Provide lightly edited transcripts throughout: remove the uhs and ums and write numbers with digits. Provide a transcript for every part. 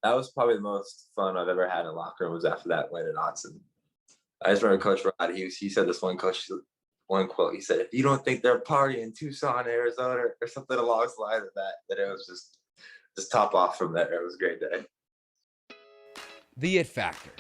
That was probably the most fun I've ever had in a locker room was after that win at Autzen. I just remember Coach Rod, he said this one quote. He said, "If you don't think they're partying in Tucson, Arizona, or something along the lines of that it was just top off from there. It was a great day." The it factor,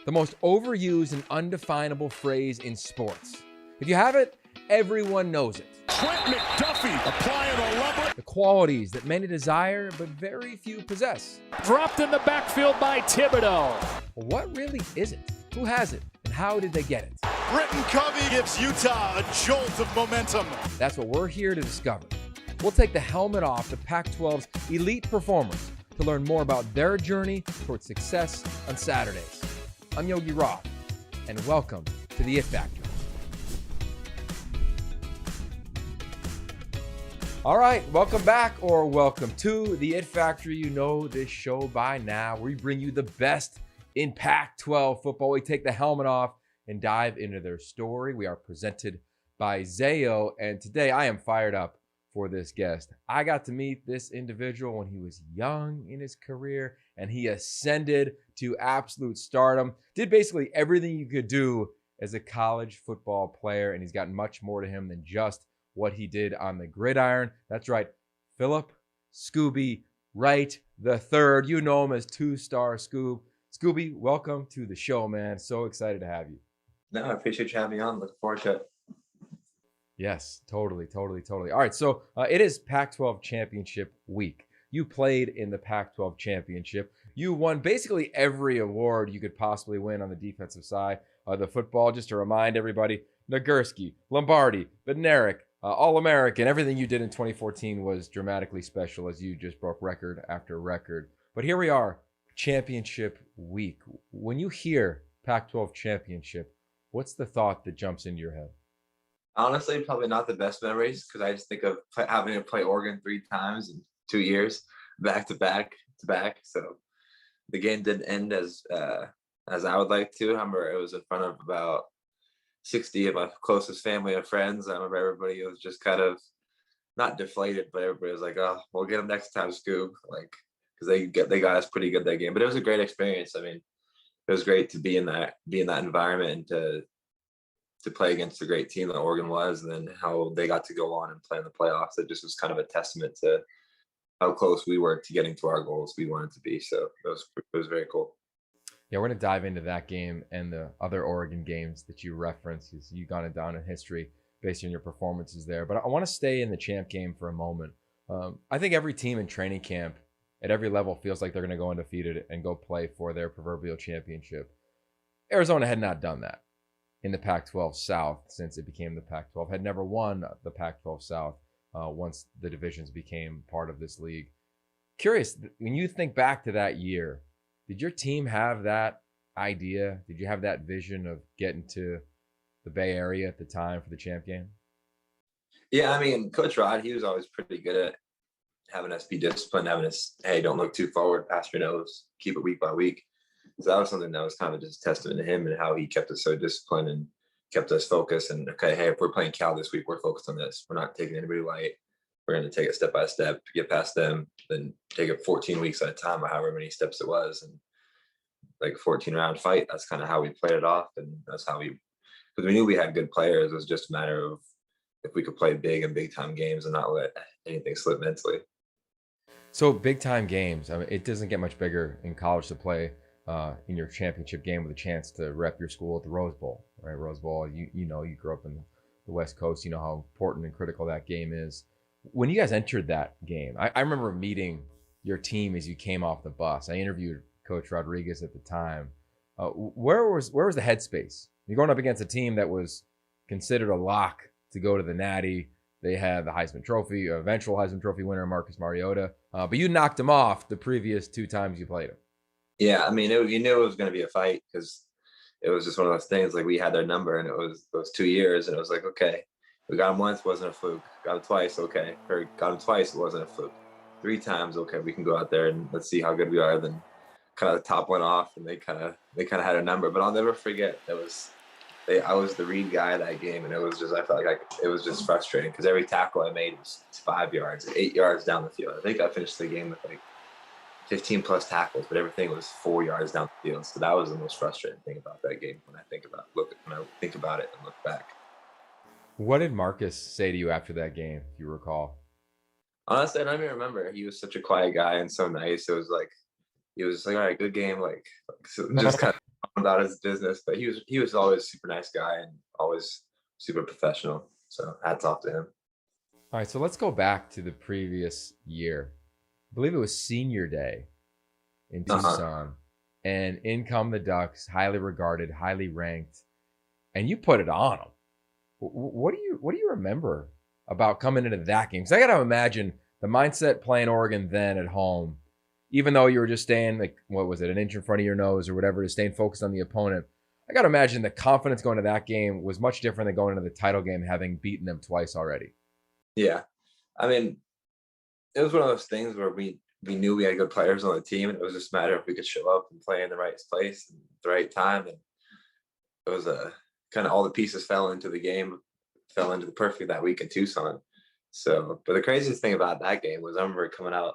the most overused and undefinable phrase in sports. If you have it, everyone knows it. Trent McDuffie applying a rubber. The qualities that many desire, but very few possess. Dropped in the backfield by Thibodeau. Well, what really is it? Who has it? And how did they get it? Britton Covey gives Utah a jolt of momentum. That's what we're here to discover. We'll take the helmet off to Pac-12's elite performers to learn more about their journey towards success on Saturdays. I'm Yogi Roth, and welcome to the It Factor. All right, welcome back or welcome to the It Factory. You know this show by now. We bring you the best in Pac-12 football. We take the helmet off and dive into their story. We are presented by Zayo, and today I am fired up for this guest. I got to meet this individual when he was young in his career, and he ascended to absolute stardom. Did basically everything you could do as a college football player, and he's got much more to him than just what he did on the gridiron. That's right, Philip Scooby Wright III. You know him as Two-Star Scoob. Scooby, welcome to the show, man. So excited to have you. No, I appreciate you having me on. Looking forward to it. Yes, totally. All right, so it is Pac-12 Championship week. You played in the Pac-12 Championship. You won basically every award you could possibly win on the defensive side of the football. Just to remind everybody, Nagurski, Lombardi, Bednarik, All-American, everything you did in 2014 was dramatically special as you just broke record after record. But here we are, championship week. When you hear Pac-12 championship, what's the thought that jumps into your head? Honestly, probably not the best memories because I just think of having to play Oregon 3 times in 2 years, back to back. So the game didn't end as I would like to. I remember it was in front of about 60 of my closest family and friends. I remember everybody was just kind of not deflated, but everybody was like, "Oh, we'll get them next time, Scoob," like because they got us pretty good that game. But it was a great experience. I mean, it was great to be in that environment and to play against a great team that Oregon was, and then how they got to go on and play in the playoffs. It just was kind of a testament to how close we were to getting to our goals we wanted to be. So it was very cool. Yeah, we're going to dive into that game and the other Oregon games that you referenced as you've gone down in history based on your performances there. But I want to stay in the champ game for a moment. I think every team in training camp at every level feels like they're going to go undefeated and go play for their proverbial championship. Arizona had not done that in the Pac-12 South since it became the Pac-12, had never won the Pac-12 South once the divisions became part of this league. Curious, when you think back to that year, did your team have that idea? Did you have that vision of getting to the Bay Area at the time for the champ game? Yeah, I mean, Coach Rod, he was always pretty good at having us be disciplined, having us, hey, don't look too forward, past your nose, keep it week by week. So that was something that was kind of just a testament to him and how he kept us so disciplined and kept us focused. And okay, hey, if we're playing Cal this week, we're focused on this. We're not taking anybody light. We're going to take it step by step, get past them, then take it 14 weeks at a time, or however many steps it was. And like 14-round fight, that's kind of how we played it off. And that's how because we knew we had good players. It was just a matter of if we could play big and big time games and not let anything slip mentally. So big time games, I mean, it doesn't get much bigger in college to play in your championship game with a chance to rep your school at the Rose Bowl, right? Rose Bowl, you know, you grew up in the West Coast, you know how important and critical that game is. When you guys entered that game, I remember meeting your team as you came off the bus. I interviewed Coach Rodriguez at the time. Where was the headspace? You're going up against a team that was considered a lock to go to the Natty. They had the Heisman Trophy, eventual Heisman Trophy winner, Marcus Mariota. But you knocked him off the previous 2 times you played him. Yeah, I mean, you knew it was going to be a fight because it was just one of those things. Like, we had their number, and it was those 2 years, and it was like, okay, we got him once, wasn't a fluke. Got him twice, okay. Or got him twice, it wasn't a fluke. 3 times, okay, we can go out there and let's see how good we are. Then kind of the top went off, and they kind of had a number. But I'll never forget I was the read guy that game, and it was just, I felt like it was just frustrating because every tackle I made was 5 yards, 8 yards down the field. I think I finished the game with like 15 plus tackles, but everything was 4 yards down the field. So that was the most frustrating thing about that game when I think about it and look back. What did Marcus say to you after that game, if you recall? Honestly, I don't even remember. He was such a quiet guy and so nice. It was like he was like, all right, good game, so just kind of about his business. But he was always a super nice guy and always super professional. So hats off to him. All right, so let's go back to the previous year. I believe it was senior day in Tucson, and in come the Ducks, highly regarded, highly ranked, and you put it on them. What do you remember about coming into that game? Because I got to imagine the mindset playing Oregon then at home, even though you were just staying like, what was it, an inch in front of your nose or whatever, just staying focused on the opponent. I got to imagine the confidence going to that game was much different than going into the title game having beaten them twice already. Yeah, I mean, it was one of those things where we knew we had good players on the team, and it was just a matter if we could show up and play in the right place and the right time. And it was kind of all the pieces fell into the perfect that week in Tucson. So, but the craziest thing about that game was I remember coming out,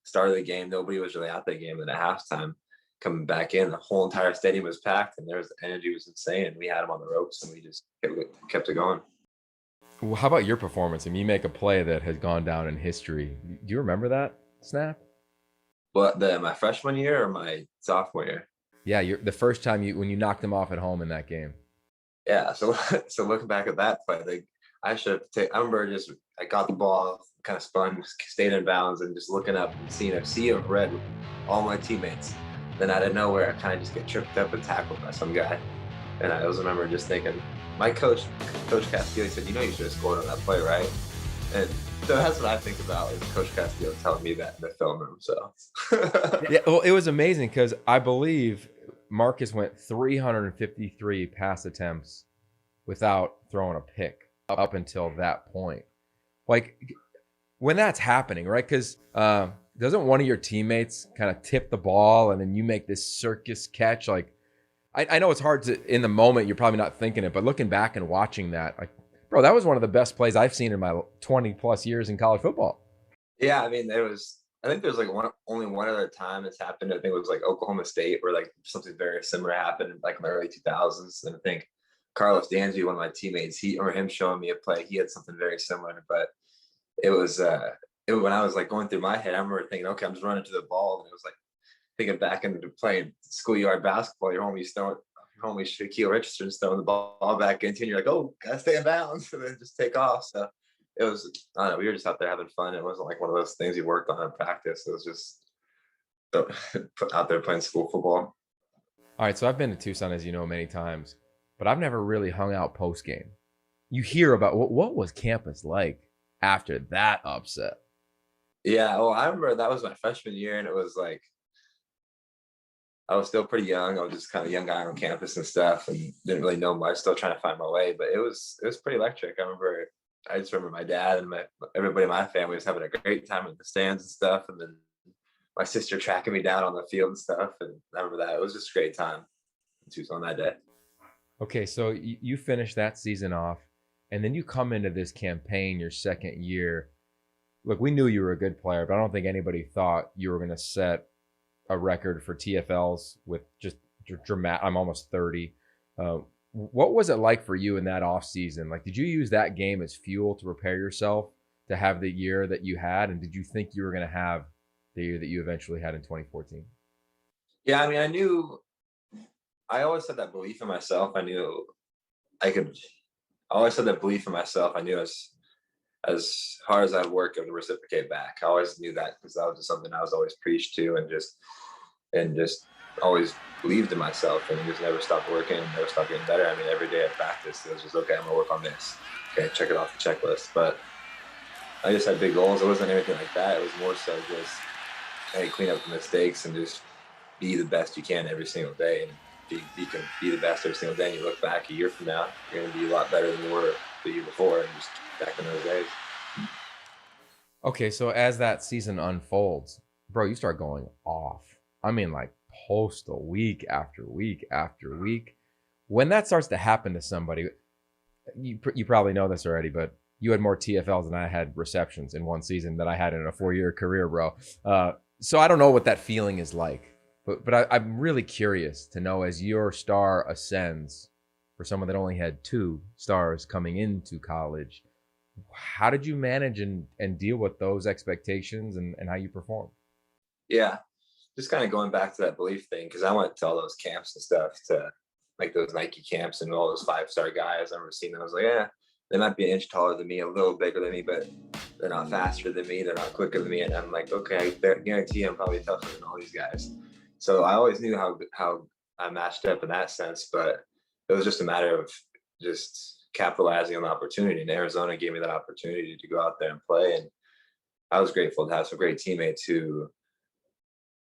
start of the game, nobody was really at that game, and at halftime, coming back in, the whole entire stadium was packed, and the energy was insane. And we had them on the ropes, and we just kept it going. Well, how about your performance? I mean, you make a play that has gone down in history. Do you remember that snap? But my freshman year or my sophomore year? Yeah, the first time when you knocked them off at home in that game. Yeah, so looking back at that play, like I remember I got the ball, kind of spun, stayed in bounds, and just looking up and seeing a sea of red with all my teammates. Then out of nowhere, I kind of just get tripped up and tackled by some guy. And I always remember just thinking, my coach Castillo, said, you should have scored on that play, right? And so that's what I think about, is Coach Castillo telling me that in the film room. So yeah, well, it was amazing because I believe Marcus went 353 pass attempts without throwing a pick up until that point. Like, when that's happening, right? Because doesn't one of your teammates kind of tip the ball and then you make this circus catch? Like, I know it's hard to, in the moment, you're probably not thinking it, but looking back and watching that, like, bro, that was one of the best plays I've seen in my 20 plus years in college football. Yeah, I mean, I think there's like only one other time it's happened. I think it was like Oklahoma State, where like something very similar happened like in the early 2000s. And I think Carlos Danzy, one of my teammates, him showing me a play, he had something very similar. But it was when I was like going through my head, I remember thinking, okay, I'm just running to the ball, and it was like thinking back into playing schoolyard basketball. Your homie Shaquille Richardson's throwing the ball back into, and you're like, oh, gotta stay in bounds, and then just take off. So it was, I don't know, we were just out there having fun. It wasn't like one of those things you worked on in practice. It was just out there playing school football. All right, so I've been to Tucson, as you know, many times, but I've never really hung out post game. You hear about what was campus like after that upset? Yeah, well, I remember that was my freshman year, and it was like, I was still pretty young. I was just kind of a young guy on campus and stuff, and didn't really know much, still trying to find my way. But it was pretty electric. I just remember my dad and everybody in my family was having a great time in the stands and stuff. And then my sister tracking me down on the field and stuff. And I remember that. It was just a great time in Tucson that day. Okay, so you finished that season off, and then you come into this campaign your second year. Look, we knew you were a good player, but I don't think anybody thought you were going to set a record for TFLs with just dramatic. I'm almost 30. What was it like for you in that off season? Like, did you use that game as fuel to prepare yourself to have the year that you had? And did you think you were going to have the year that you eventually had in 2014? Yeah, I mean, I always had that belief in myself. I knew I always had that belief in myself. I knew as hard as I'd work, it would reciprocate back. I always knew that, because that was just something I was always preached to, and just always believed in myself, and just never stopped working, never stopped getting better. I mean, every day I practiced, it was just, okay, I'm gonna work on this. Okay, check it off the checklist. But I just had big goals. It wasn't anything like that. It was more so just, hey, clean up the mistakes and just be the best you can every single day. And if you can be the best every single day, and you look back a year from now, you're gonna be a lot better than you were the year before, and just back in those days. Okay, so as that season unfolds, bro, you start going off. I mean, like, postal week after week after week. When that starts to happen to somebody, you probably know this already, but you had more TFLs than I had receptions in one season that I had in a 4-year career, bro. So I don't know what that feeling is like, but I'm really curious to know, as your star ascends, for someone that only had 2 stars coming into college, how did you manage and deal with those expectations and how you performed? Yeah, just kind of going back to that belief thing, because I went to all those camps and stuff, to like those Nike camps, and all those 5-star guys. I remember seeing them. I was like, yeah, they might be an inch taller than me, a little bigger than me, but they're not faster than me. They're not quicker than me. And I'm like, okay, I guarantee I'm probably tougher than all these guys. So I always knew how I matched up in that sense, but it was just a matter of just capitalizing on the opportunity. And Arizona gave me that opportunity to go out there and play, and I was grateful to have some great teammates who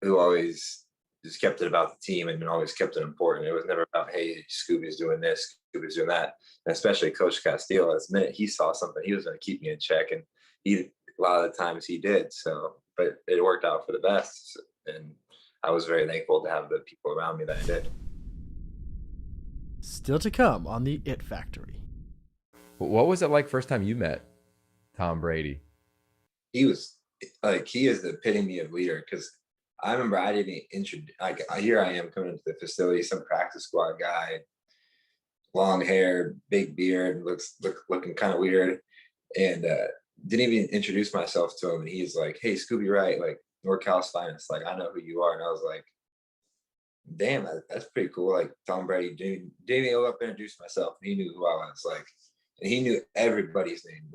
always just kept it about the team and always kept it important. It was never about, hey, Scooby's doing this, Scooby's doing that. And especially Coach Castillo, as the minute he saw something, he was going to keep me in check. And he, a lot of the times he did. So, but it worked out for the best. And I was very thankful to have the people around me that I did. Still to come on the It Factory. What was it like first time you met Tom Brady? He was like, he is the epitome of leader, because I remember I didn't introduce, like, here I am coming into the facility, some practice squad guy, long hair, big beard, looking kind of weird, and didn't even introduce myself to him. And he's like, hey, Scooby Wright, like, NorCal's finest, like, I know who you are. And I was like, damn, that's pretty cool. Like, Tom Brady didn't even go up and introduce myself. He knew who I was, like, and he knew everybody's name,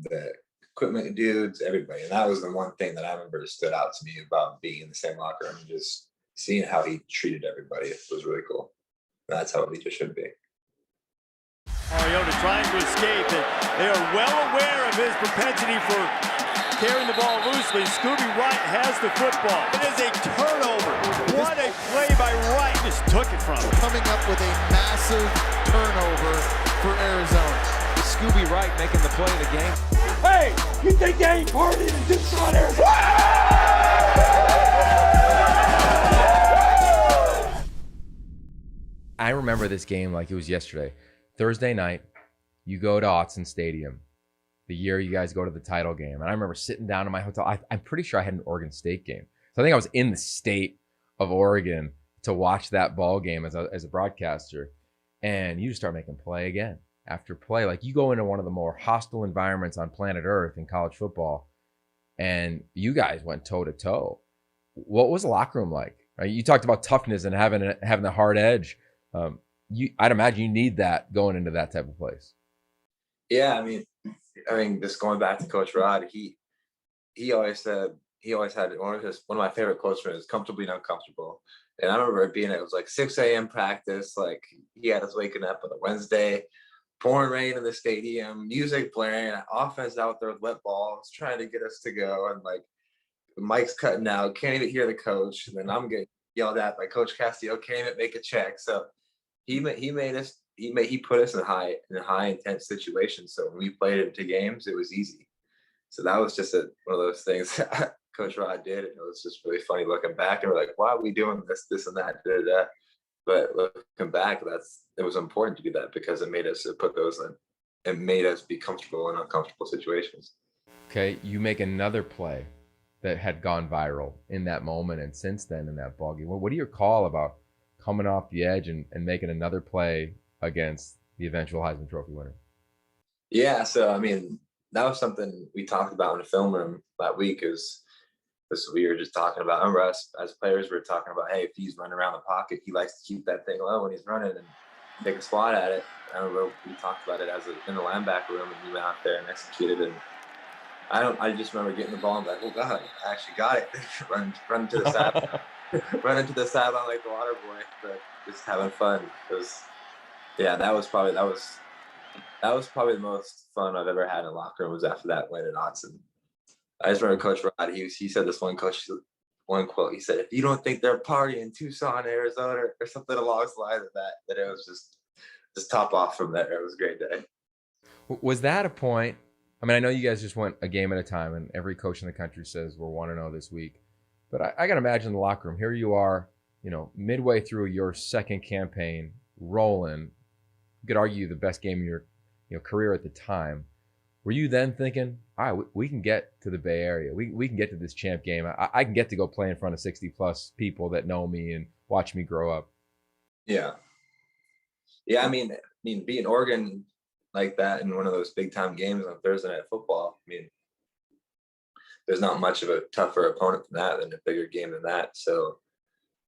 the equipment dudes, everybody. And that was the one thing that I remember stood out to me about being in the same locker room, just seeing how he treated everybody. It was really cool. That's how a leader should be. Mariota trying to escape, and they are well aware of his propensity for carrying the ball loosely. Scooby Wright has the football. It is a turnover. What a play by Wright. Just took it from him. Coming up with a massive turnover for Arizona. Scooby Wright making the play of the game. Hey, you think they ain't partying in Tucson, Arizona? I remember this game like it was yesterday. Thursday night, you go to Autzen Stadium, the year you guys go to the title game. And I remember sitting down in my hotel. I'm pretty sure I had an Oregon State game. So I think I was in the state of Oregon to watch that ball game as a broadcaster. And you just start making play again after play. Like, you go into one of the more hostile environments on planet Earth in college football, and you guys went toe to toe. What was the locker room like? Right? You talked about toughness and having the hard edge. I'd imagine you need that going into that type of place. Yeah, I mean, just going back to Coach Rod, he always had one of my favorite quotes from him is comfortable and uncomfortable. And I remember it was like 6 a.m. practice. Like, he had us waking up on a Wednesday, pouring rain in the stadium, music blaring, offense out there with wet balls, trying to get us to go. And like, the mic's cutting out, can't even hear the coach. And then I'm getting yelled at by Coach Castillo, can't even make a check. So he put us in high intense situations. So when we played into games, it was easy. So that was just one of those things that Coach Rod did. And it was just really funny looking back, and we're like, why are we doing this and that, da, da, da. But looking back, it was important to do that, because it made us put those in. It made us be comfortable in uncomfortable situations. Okay, you make another play that had gone viral in that moment and since then in that ball game. What do you recall about coming off the edge and making another play against the eventual Heisman Trophy winner? Yeah, so I mean, that was something we talked about in the film room that week. We were just talking about, I remember us as players, we were talking about, hey, if he's running around the pocket, he likes to keep that thing low when he's running and take a swat at it. I remember we talked about it in the linebacker room, and we went out there and executed. And I just remember getting the ball and like, oh God, I actually got it. run to the side, run into the sideline like the water boy, but just having fun. That was probably the most fun I've ever had in the locker room, was after that win at Autzen. I just remember Coach Rod, he said this one quote. He said, if you don't think they're partying in Tucson, Arizona, or something along the lines of that it was just top off from there. It was a great day. Was that a point? I mean, I know you guys just went a game at a time, and every coach in the country says we're 1-0 this week. But I got to imagine the locker room. Here you are, midway through your second campaign, rolling. You could argue the best game of your career at the time. Were you then thinking, all right, we can get to the Bay Area. We can get to this champ game. I can get to go play in front of 60 plus people that know me and watch me grow up. Yeah. Yeah. I mean, beating Oregon like that in one of those big time games on Thursday Night Football, I mean, there's not much of a tougher opponent than that, than a bigger game than that. So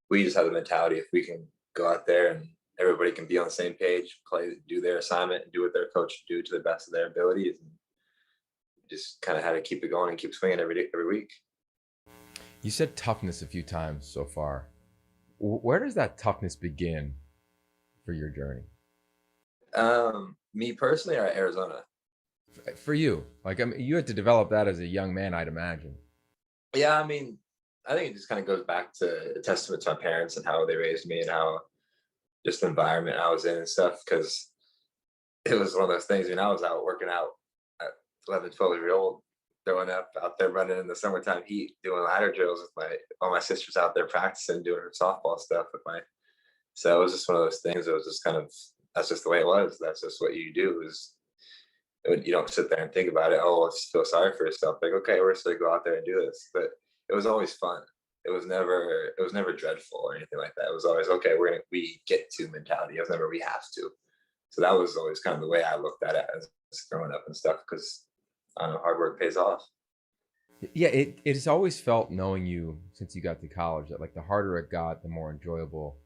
we just have the mentality, if we can go out there and everybody can be on the same page, play, do their assignment, and do what their coach do to the best of their abilities, and just kind of had to keep it going and keep swinging every week. You said toughness a few times so far. Where does that toughness begin for your journey? Me personally, or Arizona? For you, like, I mean, you had to develop that as a young man, I'd imagine. Yeah, I mean, I think it just kind of goes back to a testament to my parents and how they raised me and how just the environment I was in and stuff. Because it was one of those things. I mean, I was out working out at 11, 12 years old, throwing up out there, running in the summertime heat, doing ladder drills with all my sisters out there practicing, doing her softball stuff with my. So it was just one of those things. It was just kind of, that's just the way it was. That's just what you do. You don't sit there and think about it. Oh, let's feel sorry for yourself. Like, okay, we're just gonna go out there and do this. But it was always fun. It was never dreadful or anything like that. It was always, okay, we get to mentality. It was never we have to. So that was always kind of the way I looked at it as growing up and stuff, because I don't know, hard work pays off. Yeah, it's always felt, knowing you since you got to college, that like the harder it got, the more enjoyable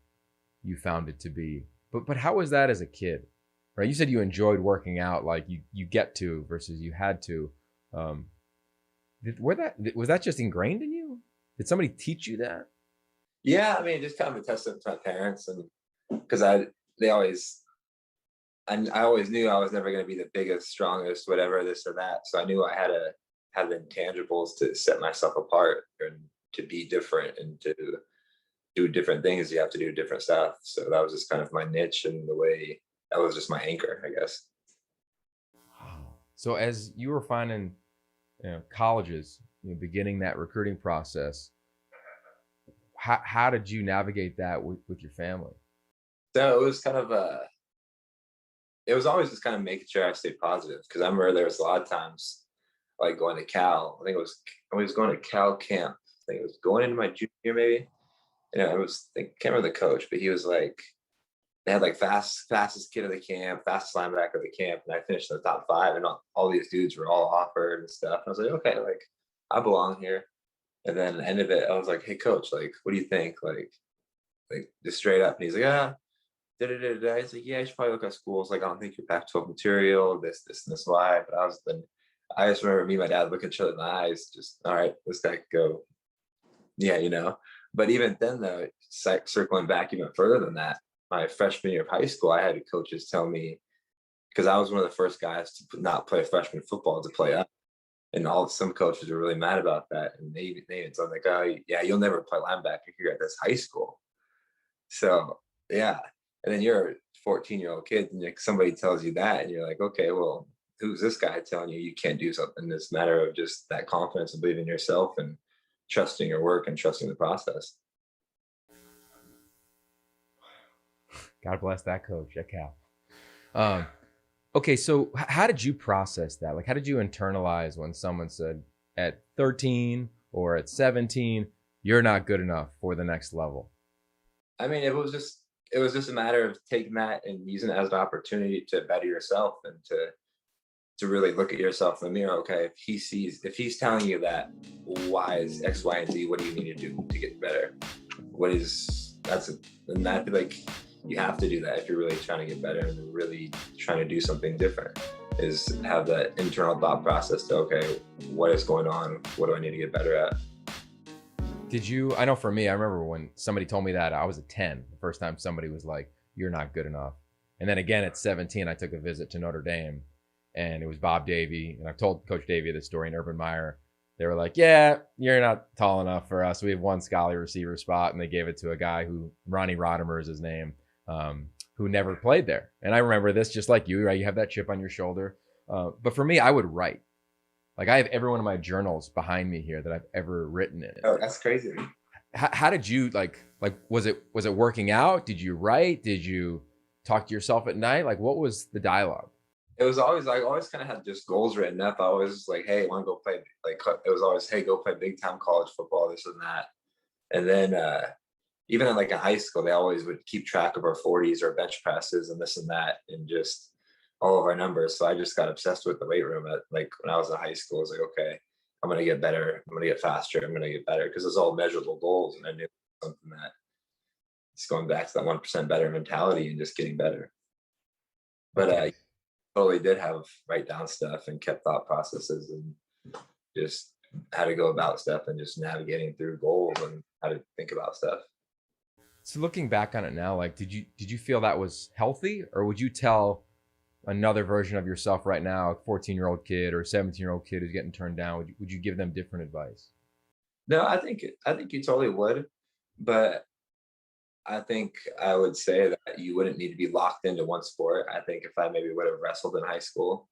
you found it to be. But how was that as a kid? Right, you said you enjoyed working out, like you get to versus you had to. Was that just ingrained in you? Did somebody teach you that? Yeah, I mean, just kind of a testament to my parents, and because I always knew I was never going to be the biggest, strongest, whatever, this or that. So I knew I had to have the intangibles to set myself apart and to be different and to do different things. You have to do different stuff. So that was just kind of my niche, and the way that was just my anchor, I guess. Wow. So as you were finding, colleges, beginning that recruiting process, how did you navigate that with your family? So it was kind of it was always just kind of making sure I stayed positive, because I remember there was a lot of times like going to Cal. I was going to Cal camp. I think it was going into my junior year maybe. I can't remember the coach, but he was like, they had like fastest kid of the camp, fastest linebacker of the camp, and I finished in the top 5, and all these dudes were all offered and stuff. And I was like, okay, like I belong here. And then the end of it, I was like, hey coach, like, what do you think? Like just straight up. And he's like, He's like, yeah, you should probably look at schools. Like, I don't think you're Pac-12 material, this, and this, why. But I just remember me and my dad looking at each other in the eyes, just, all right, this guy could go. Yeah. But even then though, circling back even further than that, my freshman year of high school, I had coaches tell me, because I was one of the first guys to not play freshman football, to play up. And some coaches were really mad about that. And they even told me, like, oh, yeah, you'll never play linebacker here at this high school. So, yeah. And then you're a 14-year-old kid, and like somebody tells you that, and you're like, okay, well, who's this guy telling you can't do something? It's a matter of just that confidence and believing in yourself and trusting your work and trusting the process. God bless that coach at Cal. Okay, so how did you process that? Like, how did you internalize when someone said at 13 or at 17, you're not good enough for the next level? I mean, it was just a matter of taking that and using it as an opportunity to better yourself and to really look at yourself in the mirror. Okay, if he's telling you that, why is X, Y, and Z? What do you need to do to get better? And I feel like you have to do that if you're really trying to get better and really trying to do something different, is have that internal thought process to, okay, what is going on? What do I need to get better at? I know for me, I remember when somebody told me that, I was a 10, the first time somebody was like, you're not good enough. And then again at 17, I took a visit to Notre Dame, and it was Bob Davie. And I've told Coach Davie this story, and Urban Meyer. They were like, yeah, you're not tall enough for us. We have one scholarly receiver spot. And they gave it to a guy Ronnie Rodimer is his name, who never played there. And I remember this just like you, right? You have that chip on your shoulder. But for me, I would write. Like, I have every one of my journals behind me here that I've ever written in. Oh, that's crazy. How did you like, was it working out? Did you write? Did you talk to yourself at night? Like, what was the dialogue? it was always, I always kind of had just goals written up. I always was like, hey, I want to go play, like, it was always, hey, go play big time college football, this and that. And then even in high school, they always would keep track of our 40s, our bench presses, and this and that, and just all of our numbers. So I just got obsessed with the weight room at, like, when I was in high school. I was like, okay, I'm gonna get better, I'm gonna get faster, I'm gonna get better, because it's all measurable goals, and I knew something that it's going back to that 1% better mentality and just getting better. But Okay. totally did have write down stuff and kept thought processes and just how to go about stuff and just navigating through goals and how to think about stuff. So looking back on it now, like, did you feel that was healthy, or would you tell another version of yourself right now, a 14-year-old kid or a 17-year-old kid who's getting turned down, would you give them different advice? No, I think you totally would, but I think I would say that you wouldn't need to be locked into one sport. I think if I maybe would have wrestled in high school,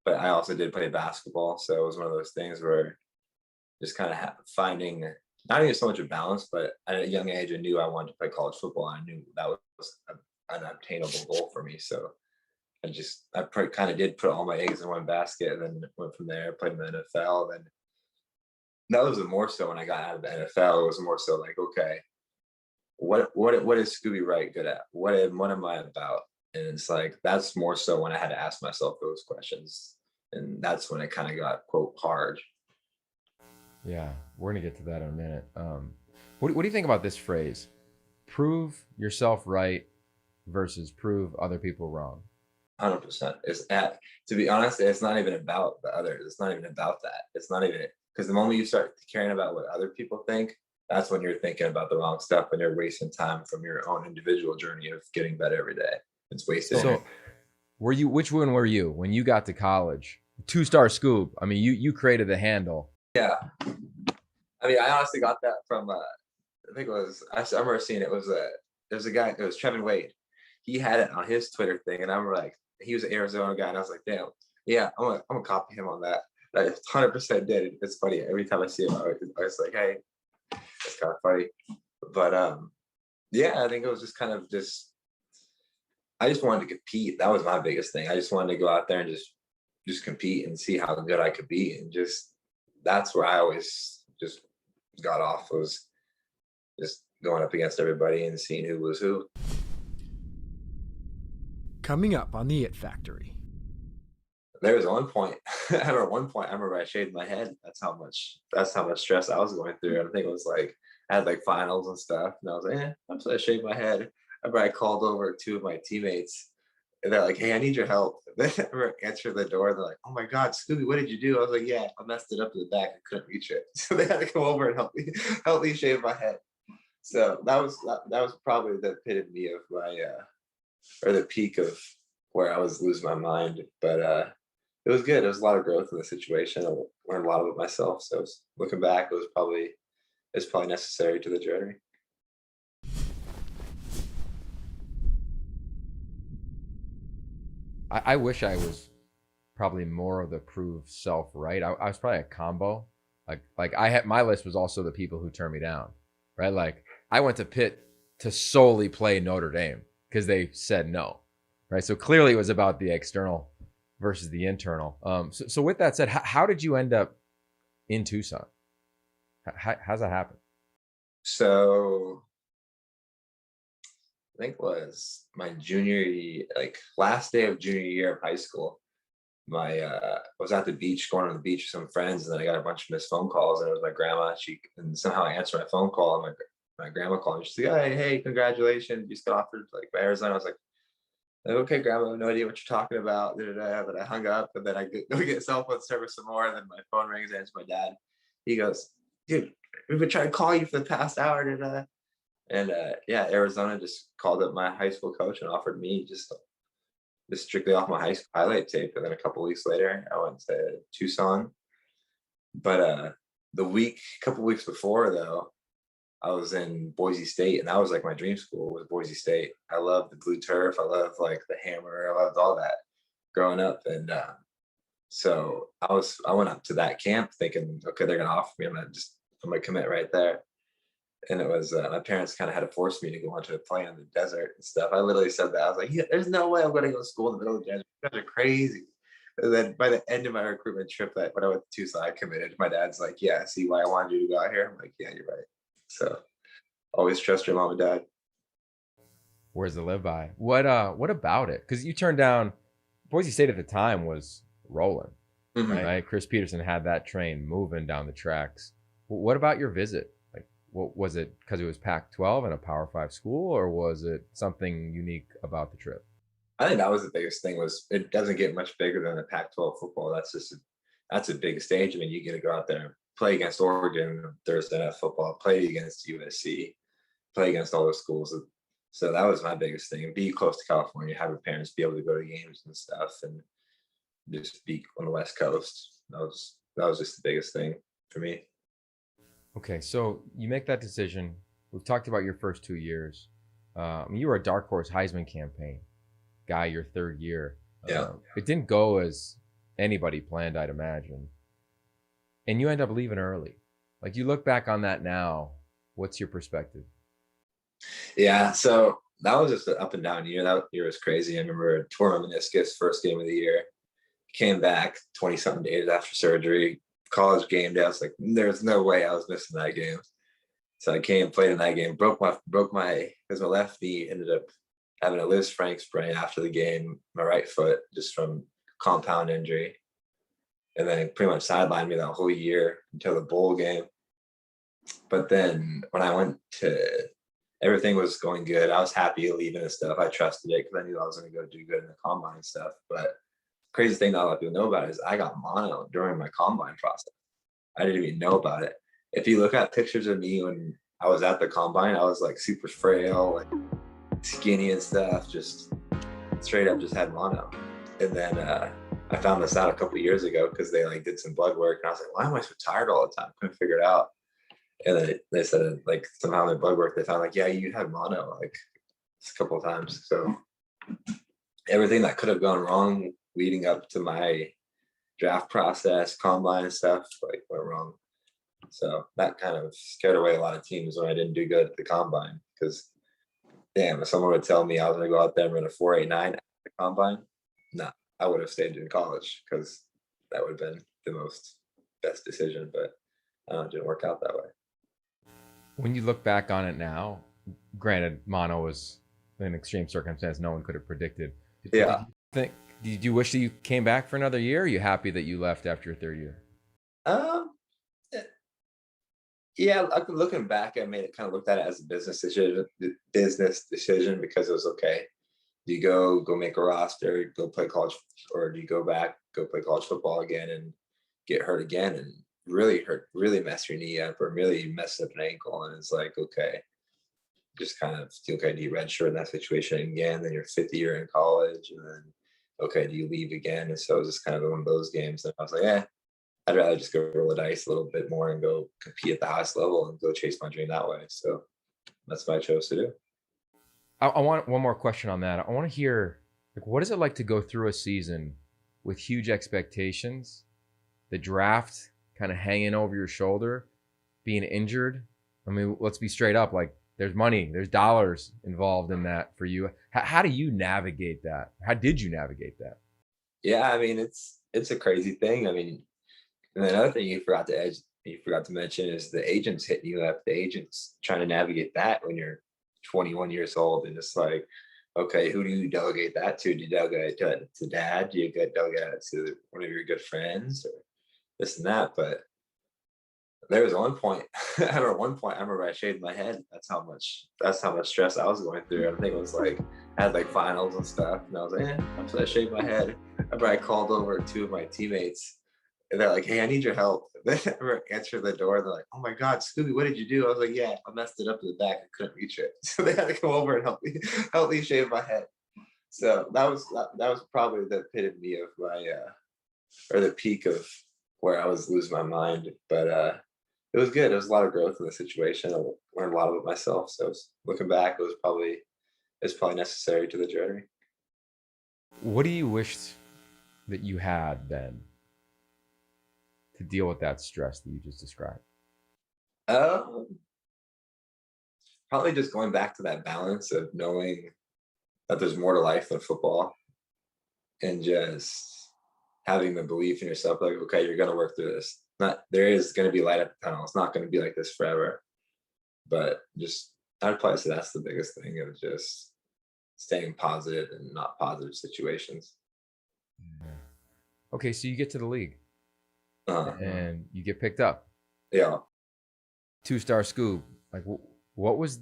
but I also did play basketball, so it was one of those things where just kind of finding not even so much a balance, but at a young age, I knew I wanted to play college football. I knew that was an obtainable goal for me. So I kind of did put all my eggs in one basket, and then went from there. Played in the NFL. Then that was more so when I got out of the NFL. It was more so like, okay, what is Scooby Wright good at? What am I about? And it's like that's more so when I had to ask myself those questions, and that's when it kind of got quote hard. Yeah, we're gonna get to that in a minute. What do you think about this phrase? Prove yourself right versus prove other people wrong. 100%. To be honest, it's not even about the others. It's not even about that. It's not even because the moment you start caring about what other people think, that's when you're thinking about the wrong stuff and you're wasting time from your own individual journey of getting better every day. It's wasted. So, which one were you when you got to college? 2-star Scoob. I mean, you created the handle. Yeah. I mean, I honestly got that from I think it was I remember seeing it was there's a guy, it was Trevin Wade. He had it on his Twitter thing, and I'm like, he was an Arizona guy, and I was like, damn, yeah, I'm gonna copy him on that. I 100% did. It's funny every time I see him. I was like, hey, it's kind of funny. But yeah, I think it was just kind of I just wanted to compete. That was my biggest thing. I just wanted to go out there and just compete and see how good I could be, and that's where I always just got off, was just going up against everybody and seeing who was who. Coming up on the It Factory. There was one point. I remember I shaved my head. That's how much stress I was going through. I think it was like I had like finals and stuff, and I was like, I'm just gonna shave my head. I remember I called over 2 of my teammates, and they're like, hey, I need your help. They never answered the door. They're like, oh my God, Scooby, what did you do? I was like, yeah, I messed it up in the back. I couldn't reach it. So they had to come over and help me shave my head. So that was probably the epitome of my or the peak of where I was losing my mind. But it was good. There was a lot of growth in the situation. I learned a lot about myself. So looking back, it's probably necessary to the journey. I wish I was probably more of the prove self right. I was probably a combo. Like I had, my list was also the people who turned me down, right? Like I went to Pitt to solely play Notre Dame because they said no, right? So clearly it was about the external versus the internal. So with that said, how did you end up in Tucson? How's that happen? So I think it was my junior year, like last day of junior year of high school. I was at the beach, going on the beach with some friends, and then I got a bunch of missed phone calls, and it was my grandma. And somehow I answered my phone call, and my grandma called me. She's like, hey, congratulations, you just got offered like by Arizona. I was like, okay, grandma, I have no idea what you're talking about. But I hung up, and then I go get cell phone service some more, and then my phone rings, and it's my dad. He goes, dude, we've been trying to call you for the past hour. And yeah, Arizona just called up my high school coach and offered me just strictly off my high school highlight tape. And then a couple weeks later, I went to Tucson. But a couple weeks before though, I was in Boise State, and that was like my dream school was Boise State. I loved the blue turf. I loved like the hammer. I loved all that growing up. And so I went up to that camp thinking, okay, they're gonna offer me. I'm gonna commit right there. And it was my parents kind of had to force me to go onto a plane in the desert and stuff. I literally said that. I was like, yeah, there's no way I'm going to go to school in the middle of the desert. You guys are crazy. And then by the end of my recruitment trip, that when I went to Tucson, I committed. My dad's like, "Yeah, see why I wanted you to go out here." I'm like, "Yeah, you're right." So always trust your mom and dad. Words to live by. What about it? Because you turned down Boise State at the time was rolling, right? Chris Peterson had that train moving down the tracks. What about your visit? Like, what was it? Because it was Pac-12 and a Power 5 school, or was it something unique about the trip? I think that was the biggest thing. Was it doesn't get much bigger than the Pac-12 football. That's a big stage. I mean, you get to go out there and play against Oregon Thursday night football, play against USC, play against all those schools. So that was my biggest thing. Be close to California, have your parents be able to go to games and stuff, and just be on the West Coast. That was just the biggest thing for me. Okay, so you make that decision. We've talked about your first 2 years. You were a dark horse Heisman campaign guy your third year. Yeah. It didn't go as anybody planned, I'd imagine. And you end up leaving early. Like, you look back on that now, what's your perspective? Yeah, so that was just an up and down year. That year was crazy. I remember I tore my meniscus first game of the year. Came back 20-something days after surgery. College game day, I was like, there's no way I was missing that game. So I came, played in that game, broke my because my left knee ended up having a Liz Frank sprain after the game, my right foot, just from compound injury. And then pretty much sidelined me that whole year until the bowl game. But then when I went to, everything was going good. I was happy leaving and stuff. I trusted it because I knew I was going to go do good in the combine and stuff. But crazy thing not a lot of people know about is I got mono during my combine process. I didn't even know about it. If you look at pictures of me when I was at the combine, I was like super frail, like skinny and stuff, just straight up just had mono. And then I found this out a couple of years ago because they like did some blood work, and I was like, why am I so tired all the time? Couldn't figure it out. And then they said like somehow in their blood work they found like, yeah, you had mono like a couple of times. So everything that could have gone wrong leading up to my draft process, combine and stuff, like went wrong. So that kind of scared away a lot of teams when I didn't do good at the combine. Because damn, if someone would tell me I was gonna go out there and run a 4.89 at the combine, nah, I would have stayed in college because that would have been the best decision. But it didn't work out that way. When you look back on it now, granted, mono was an extreme circumstance no one could have predicted. Yeah. Did you wish that you came back for another year? Or are you happy that you left after your third year? Yeah, looking back, I made it kind of looked at it as a business decision because it was okay. Do you go make a roster, go play college, or do you go back, go play college football again and get hurt again and really mess your knee up or really mess up an ankle? And it's like, okay, just kind of okay, do you redshirt in that situation again? Then your fifth year in college, and then okay, do you leave again? And so it was just kind of one of those games. And I was like, I'd rather just go roll the dice a little bit more and go compete at the highest level and go chase my dream that way. So that's what I chose to do. I want one more question on that. I want to hear, like, what is it like to go through a season with huge expectations, the draft kind of hanging over your shoulder, being injured? I mean, let's be straight up. Like, there's money, there's dollars involved in that for you. How do you navigate that? How did you navigate that? Yeah, I mean, it's a crazy thing. I mean, and another thing you forgot to mention is the agents hitting you up. The agents trying to navigate that when you're 21 years old, and it's like, okay, who do you delegate that to? Do you delegate it to dad? Do you delegate it to one of your good friends, or this and that? But there was one point. I remember I shaved my head. That's how much stress I was going through. I think it was like I had like finals and stuff, and I was like, so I shaved my head. I remember I called over two of my teammates. And they're like, hey, I need your help. They never answered the door. They're like, oh my God, Scooby, what did you do? I was like, yeah, I messed it up in the back. I couldn't reach it. So they had to come over and help me shave my head. So that was probably the epitome of my or the peak of where I was losing my mind. But it was good. There was a lot of growth in the situation. I learned a lot about myself. So looking back, it was probably necessary to the journey. What do you wish that you had then to deal with that stress that you just described? Probably just going back to that balance of knowing that there's more to life than football, and just having the belief in yourself, like, okay, you're gonna work through this. Not there is gonna be light at the tunnel. It's not gonna be like this forever. But just I'd probably say that's the biggest thing of just staying positive in not positive situations. Okay, so you get to the league Uh, and you get picked up. yeah. 2-star Scoob. Like, what was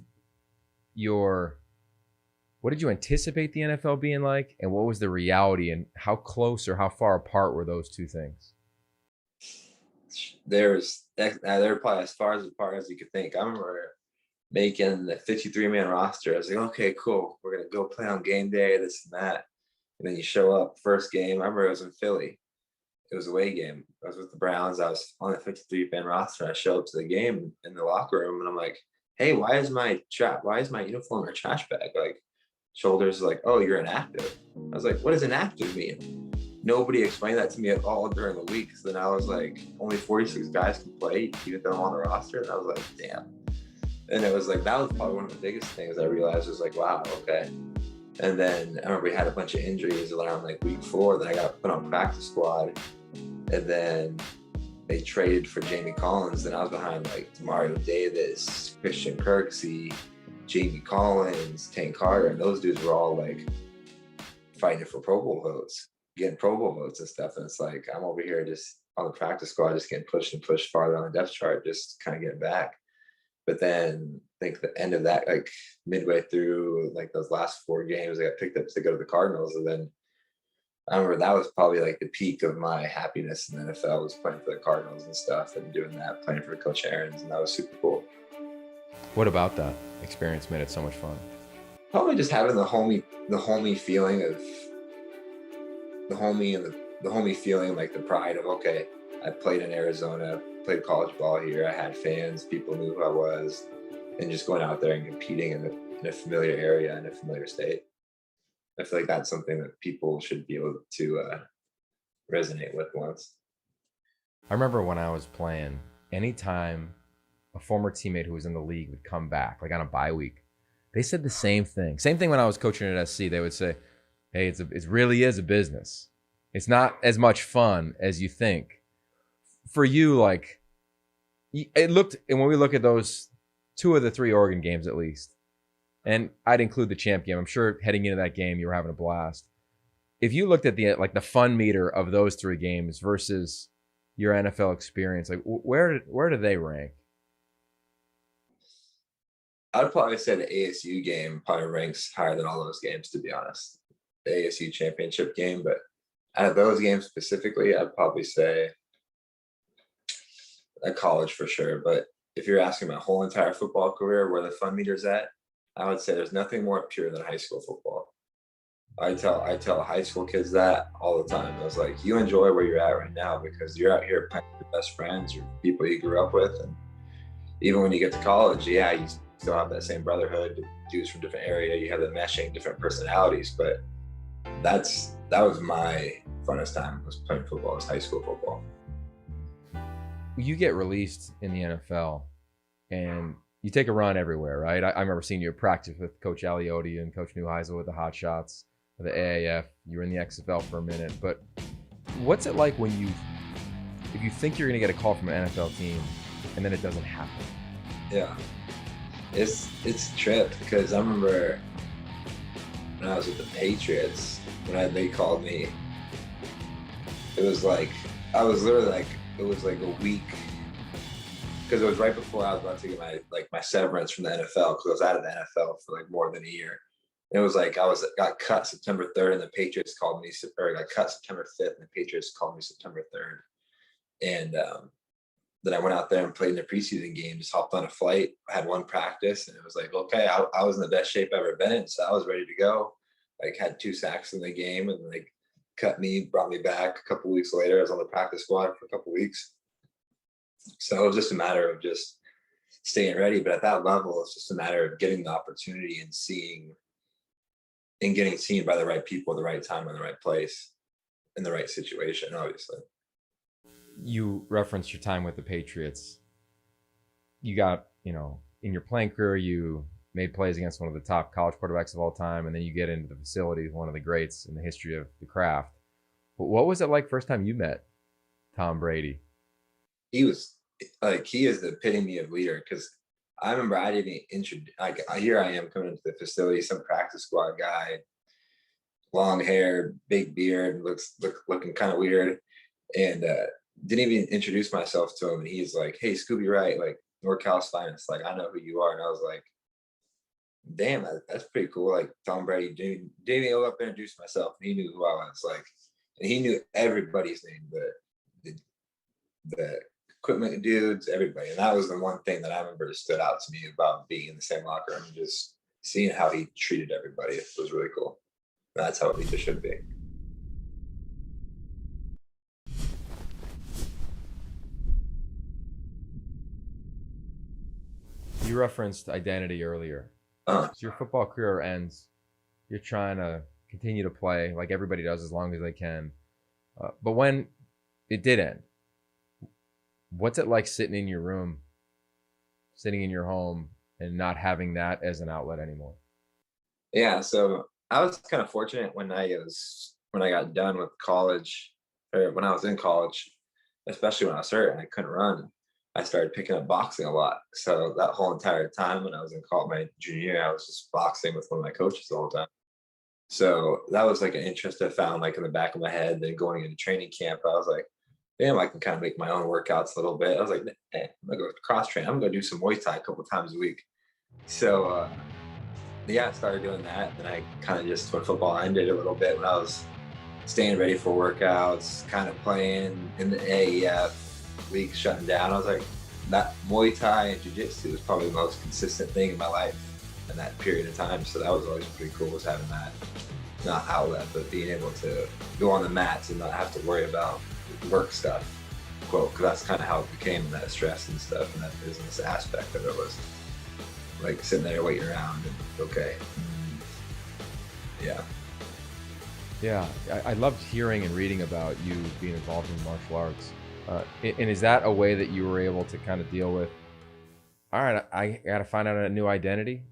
what did you anticipate the NFL being like, and what was the reality, and how close or how far apart were those two things? They're probably as far apart as you could think. I remember making the 53-man roster. I was like, okay, cool. We're gonna go play on game day, this and that. And then you show up first game. I remember it was in Philly. It was a away game. I was with the Browns. I was on the 53-man roster. And I show up to the game in the locker room, and I'm like, hey, why is my uniform in a trash bag? Like, shoulders like, oh, you're inactive. I was like, what does inactive mean? Nobody explained that to me at all during the week. So then I was like, only 46 guys can play, even though I'm on the roster. And I was like, damn. And it was like, that was probably one of the biggest things I realized was like, wow, okay. And then I remember we had a bunch of injuries around like week 4. Then I got put on practice squad. And then they traded for Jamie Collins. And I was behind like Mario Davis, Christian Kirksey, Jamie Collins, Tank Carter. And those dudes were all like fighting for Pro Bowl votes, getting Pro Bowl votes and stuff. And it's like, I'm over here just on the practice squad, just getting pushed and pushed farther on the depth chart, just kind of getting back. But then I think the end of that, like midway through like those last 4 games, I got picked up to go to the Cardinals. And then I remember that was probably like the peak of my happiness in the NFL, was playing for the Cardinals and stuff and doing that, playing for Coach Arians. And that was super cool. What about that experience made it so much fun? Probably just having the homey feeling of the homey feeling, like the pride of, okay, I played in Arizona, played college ball here. I had fans, people knew who I was, and just going out there and competing in a familiar area, in a familiar state. I feel like that's something that people should be able to resonate with once. I remember when I was playing, anytime a former teammate who was in the league would come back, like on a bye week, they said the same thing. Same thing when I was coaching at SC. They would say, hey, it really is a business. It's not as much fun as you think. For you, like, it looked, and when we look at those 2 of the 3 Oregon games at least, and I'd include the champ game, I'm sure heading into that game you were having a blast. If you looked at the fun meter of those 3 games versus your NFL experience, like where do they rank? I'd probably say the ASU game probably ranks higher than all those games, to be honest. The ASU championship game, but out of those games specifically, I'd probably say at college for sure. But if you're asking my whole entire football career where the fun meter's at, I would say there's nothing more pure than high school football. I tell high school kids that all the time. I was like, you enjoy where you're at right now because you're out here playing with your best friends, your people you grew up with, and even when you get to college, yeah, you still have that same brotherhood, dudes from different area, you have the meshing, different personalities, but that was my funnest time, was playing football, was high school football. You get released in the NFL and you take a run everywhere, right? I remember seeing you at practice with Coach Aliotti and Coach Neuheisel with the Hot Shots, the AAF. You were in the XFL for a minute, but what's it like if you think you're going to get a call from an NFL team and then it doesn't happen? Yeah, it's a trip, because I remember when I was with the Patriots, they called me, it was like, I was literally like, it was like a week, because it was right before I was about to get my severance from the NFL, because I was out of the NFL for like more than a year. And it was like got cut September 3rd, and the Patriots called me, or got cut September 5th, and the Patriots called me September 3rd. And then I went out there and played in the preseason game, just hopped on a flight, had one practice, and it was like, okay, I was in the best shape I've ever been in, so I was ready to go. Like, had 2 sacks in the game, and like cut me, brought me back. A couple weeks later, I was on the practice squad for a couple weeks. So it was just a matter of just staying ready. But at that level, it's just a matter of getting the opportunity and getting seen by the right people at the right time in the right place in the right situation, obviously. You referenced your time with the Patriots. You got, in your playing career, you made plays against one of the top college quarterbacks of all time, and then you get into the facility with one of the greats in the history of the craft. What was it like first time you met Tom Brady? He was like, he is the epitome of leader, because I remember I didn't introduce, like, here I am coming into the facility, some practice squad guy, long hair, big beard, looking kind of weird, and didn't even introduce myself to him. And he's like, "Hey, Scooby Wright, like NorCal's finest, like I know who you are." And I was like, "Damn, that's pretty cool." Like Tom Brady didn't even go up and introduce myself. He knew who I was, like, and he knew everybody's name, the equipment dudes, everybody. And that was the one thing that I remember stood out to me about being in the same locker room, just seeing how he treated everybody. It was really cool. That's how a leader should be. You referenced identity earlier. Uh, As your football career ends, you're trying to continue to play like everybody does as long as they can. But when it did end, what's it like sitting in your room, sitting in your home, and not having that as an outlet anymore? yeah, so I was kind of fortunate when I got done with college, or when I was in college, especially when I was hurt and I couldn't run. I started picking up boxing a lot. So that whole entire time when I was in college, my junior year, I was just boxing with one of my coaches the whole time. So that was like an interest I found like in the back of my head. Then going into training camp, I was like, damn, I can kind of make my own workouts a little bit. I was like, hey, I'm gonna go cross train. I'm gonna do some Muay Thai a couple times a week. So yeah, I started doing that. And I kind of just, when football ended a little bit, when I was staying ready for workouts, kind of playing in the AEF, league shutting down, I was like, that Muay Thai and Jiu-Jitsu was probably the most consistent thing in my life in that period of time. So that was always pretty cool, was having that, not outlet, but being able to go on the mats and not have to worry about work stuff, quote, because that's kind of how it became, that stress and stuff, and that business aspect of it was like sitting there waiting around and okay. Yeah. Yeah, I loved hearing and reading about you being involved in martial arts. And is that a way that you were able to kind of deal with, all right, I got to find out a new identity?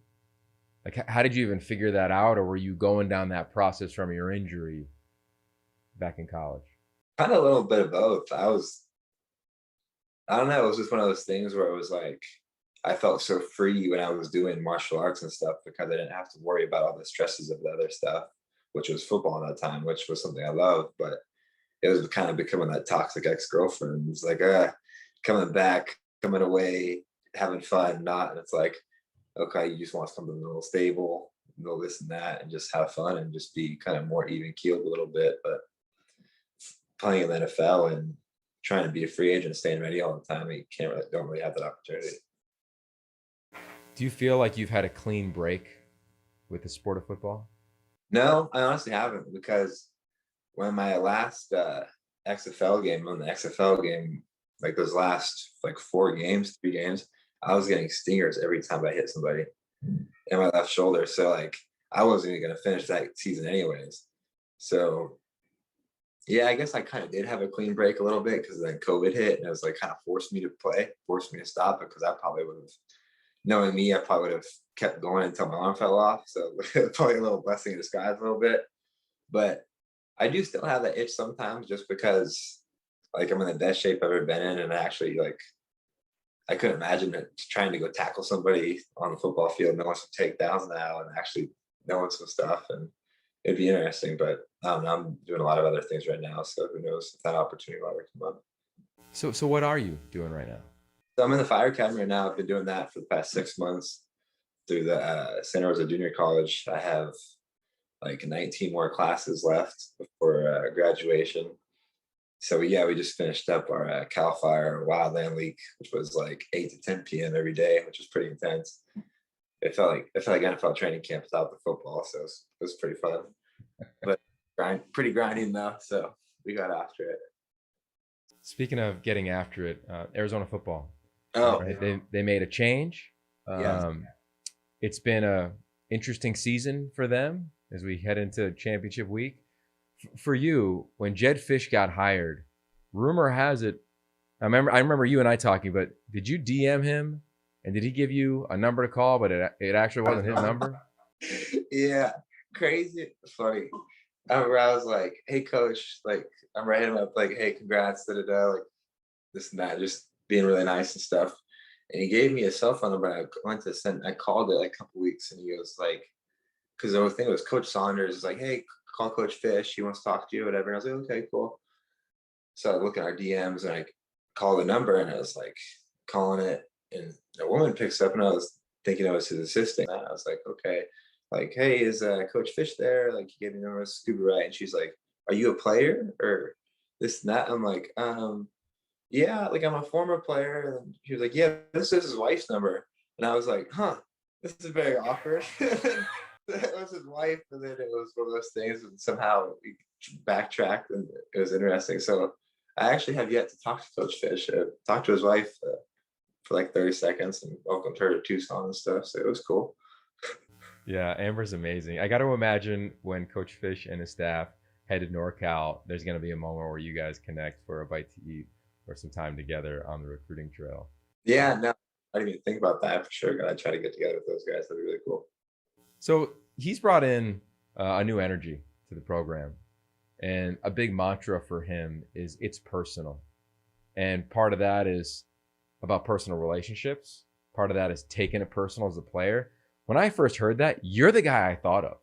Like, how did you even figure that out? Or were you going down that process from your injury back in college? Kind of a little bit of both. I don't know, it was just one of those things where it was like, I felt so free when I was doing martial arts and stuff, because I didn't have to worry about all the stresses of the other stuff, which was football at that time, which was something I loved. But it was kind of becoming that toxic ex-girlfriend. It's like, coming back, coming away, having fun, not. And it's like, okay, you just want something a little stable, a little this and that, and just have fun and just be kind of more even keeled a little bit. But playing in the NFL and trying to be a free agent, staying ready all the time, you don't really have that opportunity. Do you feel like you've had a clean break with the sport of football? No, I honestly haven't, because when my last XFL game, like those last like 3 games, I was getting stingers every time I hit somebody in my left shoulder. So like I wasn't even gonna finish that season anyways. So yeah, I guess I kind of did have a clean break a little bit, because then COVID hit and it was like kind of forced me to play, forced me to stop it, because I probably would have, knowing me, I probably would have kept going until my arm fell off. So probably a little blessing in disguise a little bit. But I do still have that itch sometimes, just because like I'm in the best shape I've ever been in. And actually, like, I couldn't imagine trying to go tackle somebody on the football field, knowing some takedowns now and actually knowing some stuff. And it'd be interesting, but I'm doing a lot of other things right now. So who knows if that opportunity will ever come up. So what are you doing right now? So I'm in the fire academy right now. I've been doing that for the past 6 months through the Santa Rosa Junior College. I have like 19 more classes left before graduation. So yeah, we just finished up our Cal Fire Wildland League, which was like 8 to 10 p.m. every day, which was pretty intense. It felt like NFL training camp without the football, so it was pretty fun. But pretty grinding though, so we got after it. Speaking of getting after it, Arizona football. Oh, right? They made a change. Yes. It's been a interesting season for them as we head into championship week. For you, when Jed Fish got hired, rumor has it, I remember you and I talking, but did you DM him and did he give you a number to call, but it actually wasn't his number? Yeah, crazy, funny. I remember I was like, "Hey, coach," like I'm writing him up like, "Hey, congrats, da da da," like this and that, just being really nice and stuff. And he gave me a cell phone number. I went to send. I called it like a couple weeks, and he goes like, because the whole thing was Coach Saunders is like, "Hey, call Coach Fish. He wants to talk to you, whatever." And I was like, "Okay, cool." So I look at our DMs and I call the number, and I was like calling it, and a woman picks up, and I was thinking it was his assistant. And I was like, "Okay." Like, "Hey, is Coach Fish there?" Like, he gave me the number of Scooby Wright, and she's like, "Are you a player or this and that?" I'm like, yeah, like I'm a former player." And she was like, "Yeah, this is his wife's number." And I was like, "Huh, this is very awkward." That was his wife, and then it was one of those things, and somehow we backtracked, and it was interesting. So I actually have yet to talk to Coach Fish. Talked to his wife for like 30 seconds and welcomed her to Tucson and stuff. So it was cool. Yeah, Amber's amazing. I got to imagine when Coach Fish and his staff head to NorCal, there's going to be a moment where you guys connect for a bite to eat or some time together on the recruiting trail. Yeah, no, I didn't even think about that for sure. Gotta try to get together with those guys. That'd be really cool. So he's brought in a new energy to the program. And a big mantra for him is it's personal. And part of that is about personal relationships. Part of that is taking it personal as a player. When I first heard that, you're the guy I thought of,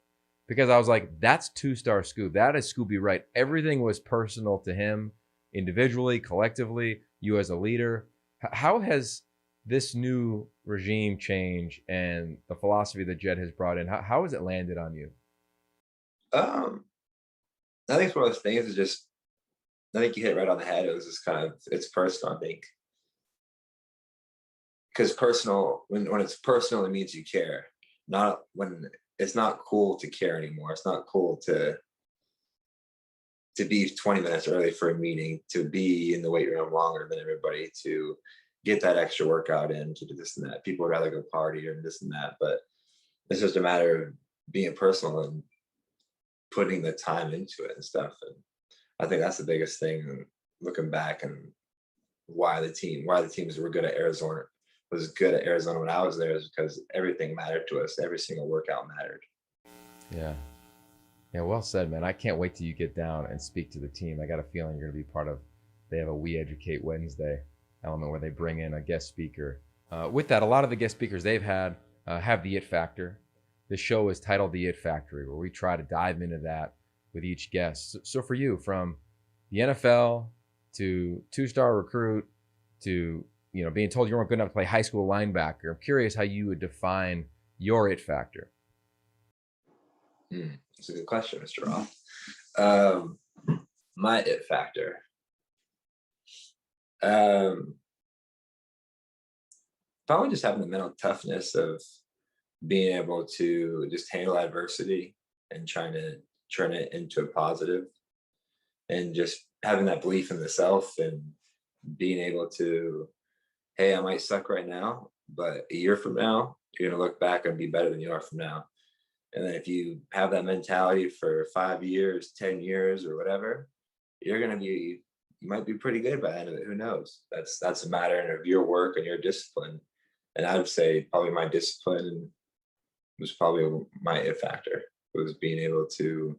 because I was like, that's two-star Scoob. That is Scooby Wright. Everything was personal to him, individually, collectively, you as a leader. How has this new regime change and the philosophy that Jed has brought in, how has it landed on you? Um, I think it's one of those things. Is just, I think you hit it right on the head. It was just kind of, it's personal. I think because personal, when it's personal, it means you care. Not when it's not cool to care anymore. It's not cool to be 20 minutes early for a meeting, to be in the weight room longer than everybody, to get that extra workout in, to do this and that. People would rather go party or this and that, but it's just a matter of being personal and putting the time into it and stuff. And I think that's the biggest thing. And looking back, and why the teams were good at Arizona, was good at Arizona when I was there, is because everything mattered to us. Every single workout mattered. Yeah. Yeah, well said, man. I can't wait till you get down and speak to the team. I got a feeling you're going to be part of, they have a We Educate Wednesday element where they bring in a guest speaker. With that, a lot of the guest speakers they've had have the it factor. The show is titled The It Factory, where we try to dive into that with each guest. So for you, from the NFL to two-star recruit to being told you weren't good enough to play high school linebacker, I'm curious how you would define your it factor. That's a good question, Mr. Roth. My it factor. Probably just having the mental toughness of being able to just handle adversity and trying to turn it into a positive, and just having that belief in the self, and being able to, hey, I might suck right now, but a year from now, you're going to look back and be better than you are from now. And then if you have that mentality for 5 years, 10 years, or whatever, you're going to be, you might be pretty good by the end of it. Who knows? That's a matter of your work and your discipline. And I would say probably my discipline was probably my it factor, was being able to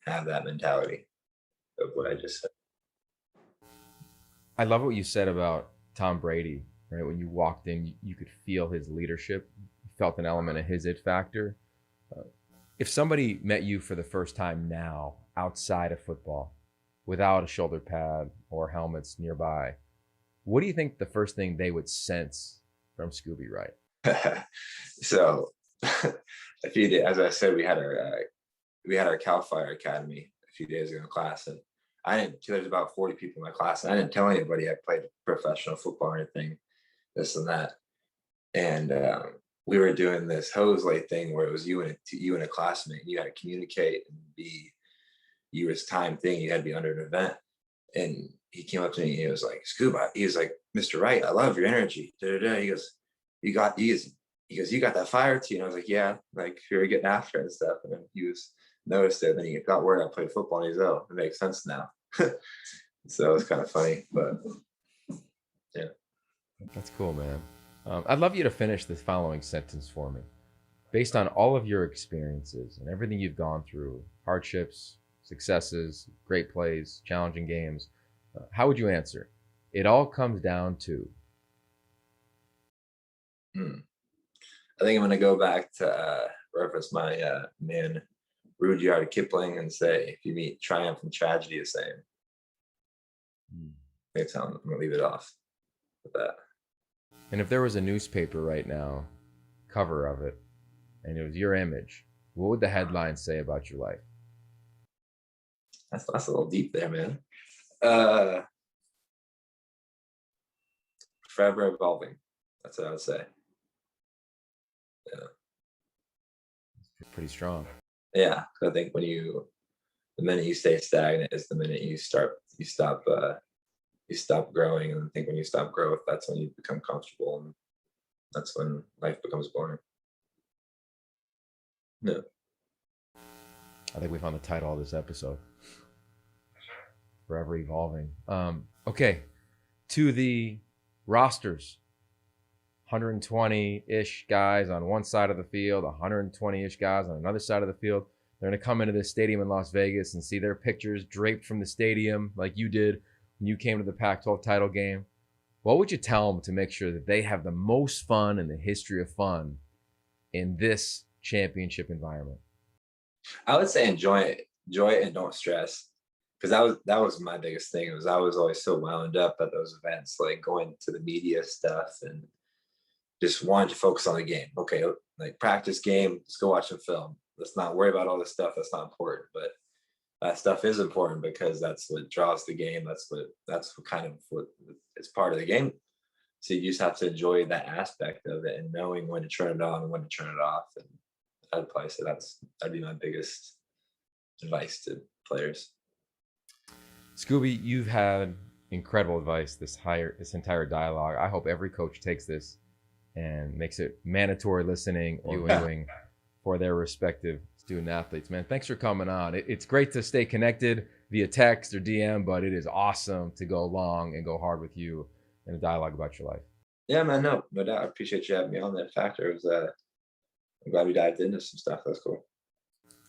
have that mentality of what I just said. I love what you said about Tom Brady, right? When you walked in, you could feel his leadership, you felt an element of his it factor. If somebody met you for the first time now outside of football, without a shoulder pad or helmets nearby, what do you think the first thing they would sense from Scooby Wright? So a few days, as I said, we had our Cal Fire Academy a few days ago in class, and there's about 40 people in my class, and I didn't tell anybody I played professional football or anything, this and that. And we were doing this hose lay thing where it was you and a classmate, and you had to communicate and be, you was time thing, you had to be under an event. And he came up to me and he was like, "Scuba," he was like, "Mr. Wright, I love your energy." Da, da, da. He goes, you got that fire to you. And I was like, "Yeah, like you were getting after it and stuff." And then he noticed it, and then he got word I played football, and he's, "Oh, it makes sense now." So it was kind of funny, but yeah. That's cool, man. I'd love you to finish this following sentence for me. Based on all of your experiences and everything you've gone through, hardships, successes, great plays, challenging games. How would you answer? It all comes down to. I think I'm going to go back to reference my man Rudyard Kipling and say, if you meet triumph and tragedy the same. That's how I'm going to leave it off with that. And if there was a newspaper right now, cover of it, and it was your image, what would the headline say about your life? That's a little deep there, man. Forever evolving. That's what I would say. Yeah. Pretty strong. Yeah, I think the minute you stay stagnant is the minute you stop growing, and I think when you stop growth, that's when you become comfortable, and that's when life becomes boring. No. I think we found the title of this episode. Forever evolving. Okay, to the rosters. 120-ish guys on one side of the field, 120-ish guys on another side of the field. They're going to come into this stadium in Las Vegas and see their pictures draped from the stadium like you did when you came to the Pac-12 title game. What would you tell them to make sure that they have the most fun in the history of fun in this championship environment? I would say enjoy it and don't stress. Because that was my biggest thing. I was always so wound up at those events, like going to the media stuff and just wanted to focus on the game. Okay, like practice game, let's go watch some film. Let's not worry about all this stuff that's not important. But that stuff is important because that's what draws the game. That's what it's part of the game. So you just have to enjoy that aspect of it and knowing when to turn it on and when to turn it off. And I'd probably say that'd be my biggest advice to players. Scooby, you've had incredible advice this entire dialogue. I hope every coach takes this and makes it mandatory listening or viewing for their respective student athletes. Man, thanks for coming on. It's great to stay connected via text or DM, but it is awesome to go long and go hard with you in a dialogue about your life. Yeah, man, no doubt. I appreciate you having me on that factor. I'm glad we dived into some stuff. That's cool.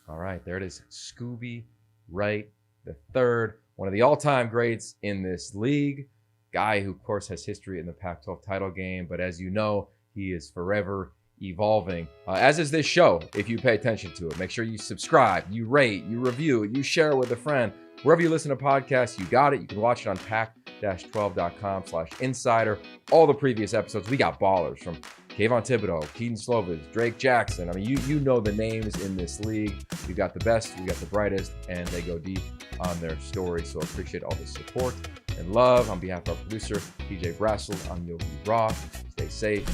All right, there it is. Scooby Wright III, one of the all-time greats in this league. Guy who, of course, has history in the Pac-12 title game, but as you know, he is forever evolving, as is this show. If you pay attention to it, make sure you subscribe, you rate, you review, you share with a friend. Wherever you listen to podcasts, you got it. You can watch it on pac-12.com/insider. All the previous episodes, we got ballers from Kayvon Thibodeau, Keaton Slovis, Drake Jackson. I mean, you know the names in this league. We got the best, we got the brightest, and they go deep on their story. So appreciate all the support and love. On behalf of our producer, PJ Brassel, I'm Yogi Roth. Stay safe.